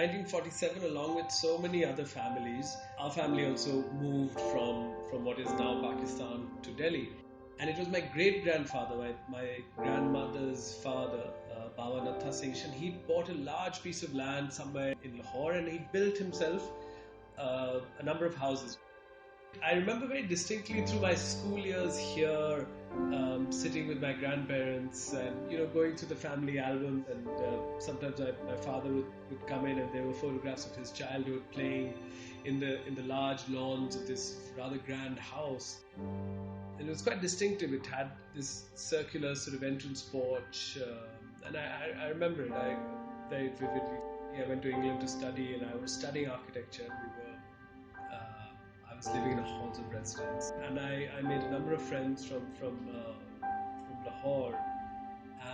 1947, along with so many other families, our family also moved from what is now Pakistan to Delhi. And it was my great-grandfather, my grandmother's father, Baba Natha Singh. He bought a large piece of land somewhere in Lahore, and he built himself a number of houses. I remember very distinctly through my school years here, sitting with my grandparents and going through the family albums, and sometimes my father would come in and there were photographs of his childhood playing in the large lawns of this rather grand house. And it was quite distinctive. It had this circular sort of entrance porch, and I remember it very vividly. I went to England to study, and I was studying architecture. I was living in a halls of residence, and I made a number of friends from Lahore,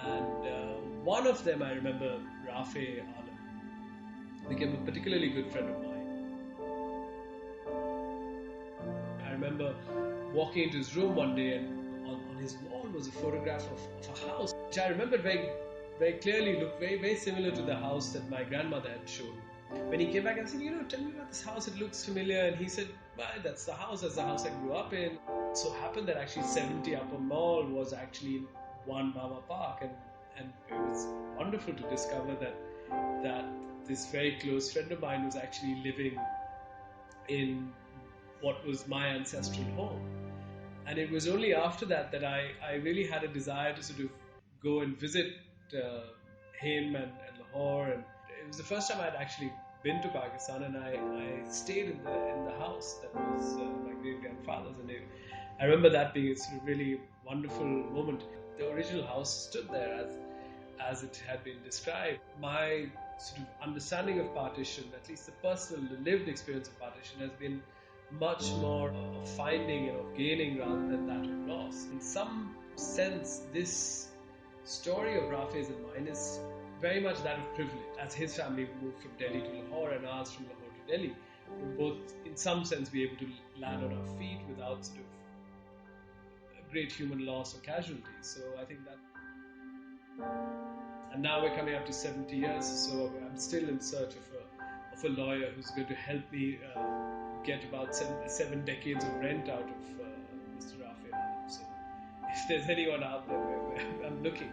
and one of them, I remember, Rafe Alam, became a particularly good friend of mine. I remember walking into his room one day, and on his wall was a photograph of a house, which I remember very, very clearly looked very, very similar to the house that my grandmother had shown. When he came back, I said, tell me about this house, it looks familiar. And he said, well, that's the house I grew up in. It so happened that actually 70 Upper Mall was actually one Mama Park, and it was wonderful to discover that this very close friend of mine was actually living in what was my ancestral home. And it was only after that I really had a desire to sort of go and visit him and Lahore. And it was the first time I'd actually been to Pakistan, and I stayed in the house that was my great-grandfather's. And I remember that being a sort of really wonderful moment. The original house stood there as it had been described. My sort of understanding of partition, at least the personal, the lived experience of partition, has been much more of finding and of gaining rather than that of loss. In some sense, this story of Rafe's and mine is very much that of privilege. As his family moved from Delhi to Lahore and ours from Lahore to Delhi, we'll both, in some sense, be able to land on our feet without sort of a great human loss or casualty. So I think that. And now we're coming up to 70 years, so I'm still in search of a lawyer who's going to help me get about seven decades of rent out of Mr. Rafe. So if there's anyone out there, I'm looking.